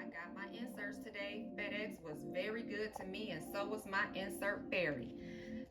got my inserts today. FedEx was very good to me, and so was my insert fairy.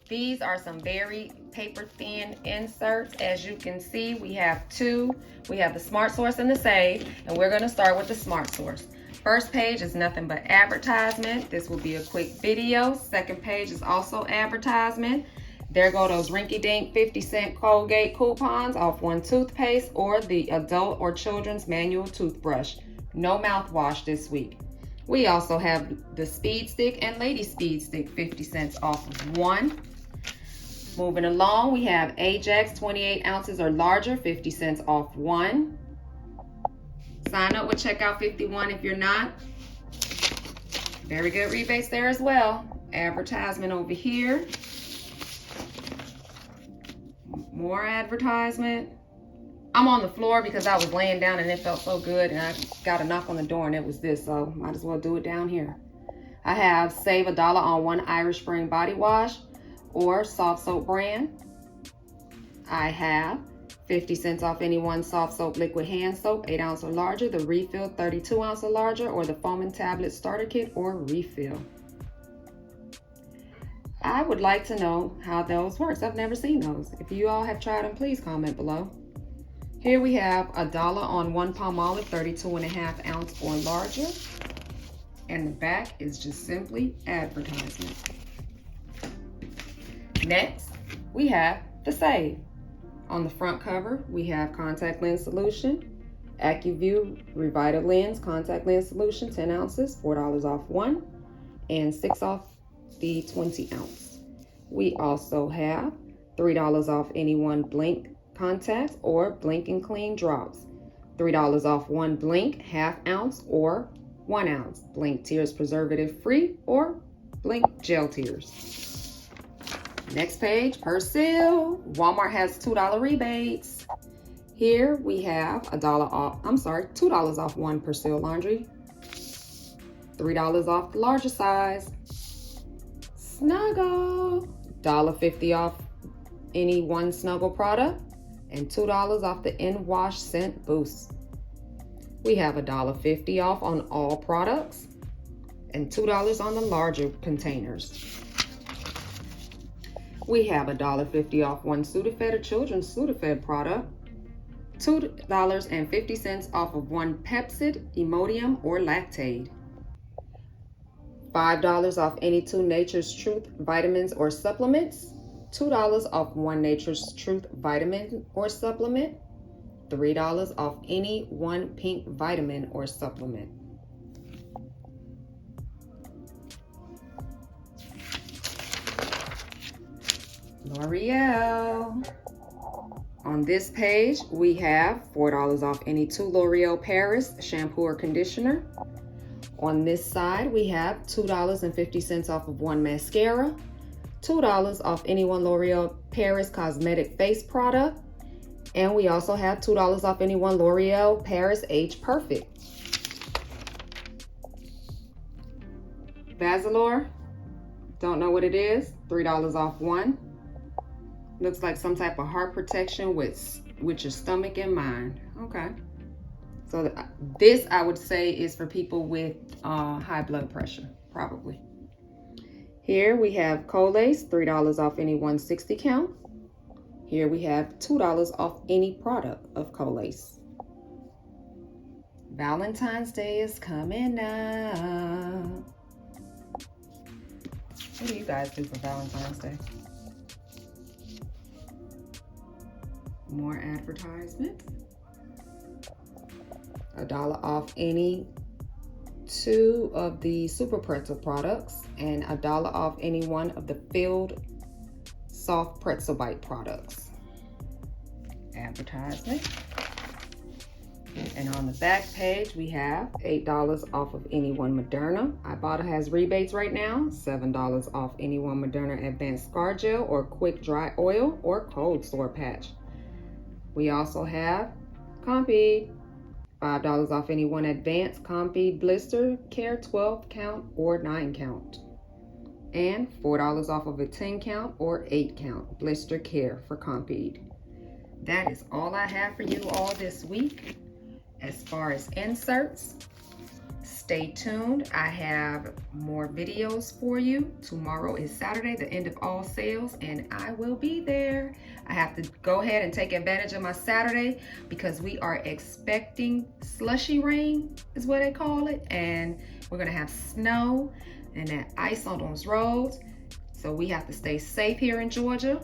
These are some very paper thin inserts. As you can see, we have two. We have the Smart Source and the Save, and we're going to start with the Smart Source. First page is nothing but advertisement. This will be a quick video. Second page is also advertisement. There go those rinky-dink 50-cent Colgate coupons off one toothpaste or the adult or children's manual toothbrush. No mouthwash this week. We also have the Speed Stick and Lady Speed Stick 50 cents off of one. Moving along, we have Ajax 28 ounces or larger, 50 cents off one. Sign up with checkout 51 if you're not. Very good rebates there as well. Advertisement over here. More advertisement. I'm on the floor because I was laying down and it felt so good, and I got a knock on the door and it was this, so might as well do it down here. I have save $1 on one Irish Spring body wash or soft soap brand. I have 50 cents off any one soft soap liquid hand soap, 8 ounce or larger, the refill 32 ounce or larger, or the foaming tablet starter kit or refill. I would like to know how those works. I've never seen those. If you all have tried them, please comment below. Here we have $1 on one Palmolive 32.5 ounce or larger. And the back is just simply advertisement. Next, we have the Save. On the front cover, we have contact lens solution, AccuView Revita lens contact lens solution, 10 ounces, $4 off one, and 6 off the 20 ounce. We also have $3 off any one Blink contacts or Blink and Clean drops, $3 off one Blink half ounce or 1 ounce, Blink Tears preservative free or Blink gel tears. Next page, Persil. Walmart has $2 rebates. Here we have $2 off one Persil laundry, $3 off the larger size. Snuggle, $1.50 off any one Snuggle product, and $2 off the In-Wash Scent Boost. We have $1.50 off on all products and $2 on the larger containers. We have $1.50 off one Sudafed or children's Sudafed product, $2.50 off of one Pepcid, Imodium, or Lactaid. $5 off any two Nature's Truth vitamins or supplements, $2 off one Nature's Truth vitamin or supplement, $3 off any one Pink vitamin or supplement. L'Oreal. On this page, we have $4 off any two L'Oreal Paris shampoo or conditioner. On this side, we have $2.50 off of one mascara, $2 off any one L'Oreal Paris cosmetic face product, and we also have $2 off any one L'Oreal Paris Age Perfect. Basilor, don't know what it is, $3 off one. Looks like some type of heart protection with your stomach in mind. Okay. So this, I would say, is for people with high blood pressure, probably. Here we have Colace, $3 off any 160 count. Here we have $2 off any product of Colace. Valentine's Day is coming up. What do you guys do for Valentine's Day? More advertisements. $1 off any two of the Super Pretzel products and $1 off any one of the filled soft pretzel bite products. Advertisement. And on the back page, we have $8 off of any one Moderna. Ibotta has rebates right now. $7 off any one Moderna Advanced Scar Gel or Quick Dry Oil or Cold Sore Patch. We also have Compeed. $5 off any one Advanced Compeed Blister Care 12 count or 9 count. And $4 off of a 10 count or 8 count Blister Care for Compeed. That is all I have for you all this week as far as inserts. Stay tuned. I have more videos for you. Tomorrow is Saturday, the end of all sales, and I will be there. I have to go ahead and take advantage of my Saturday because we are expecting slushy rain, is what they call it, and we're gonna have snow and that ice on those roads. So we have to stay safe here in Georgia.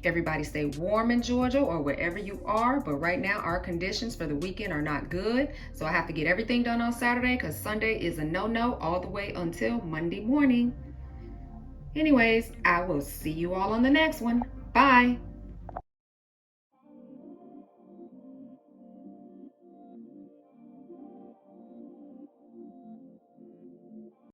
Everybody stay warm in Georgia or wherever you are, but right now our conditions for the weekend are not good. So I have to get everything done on Saturday because Sunday is a no-no all the way until Monday morning. Anyways, I will see you all on the next one. Bye.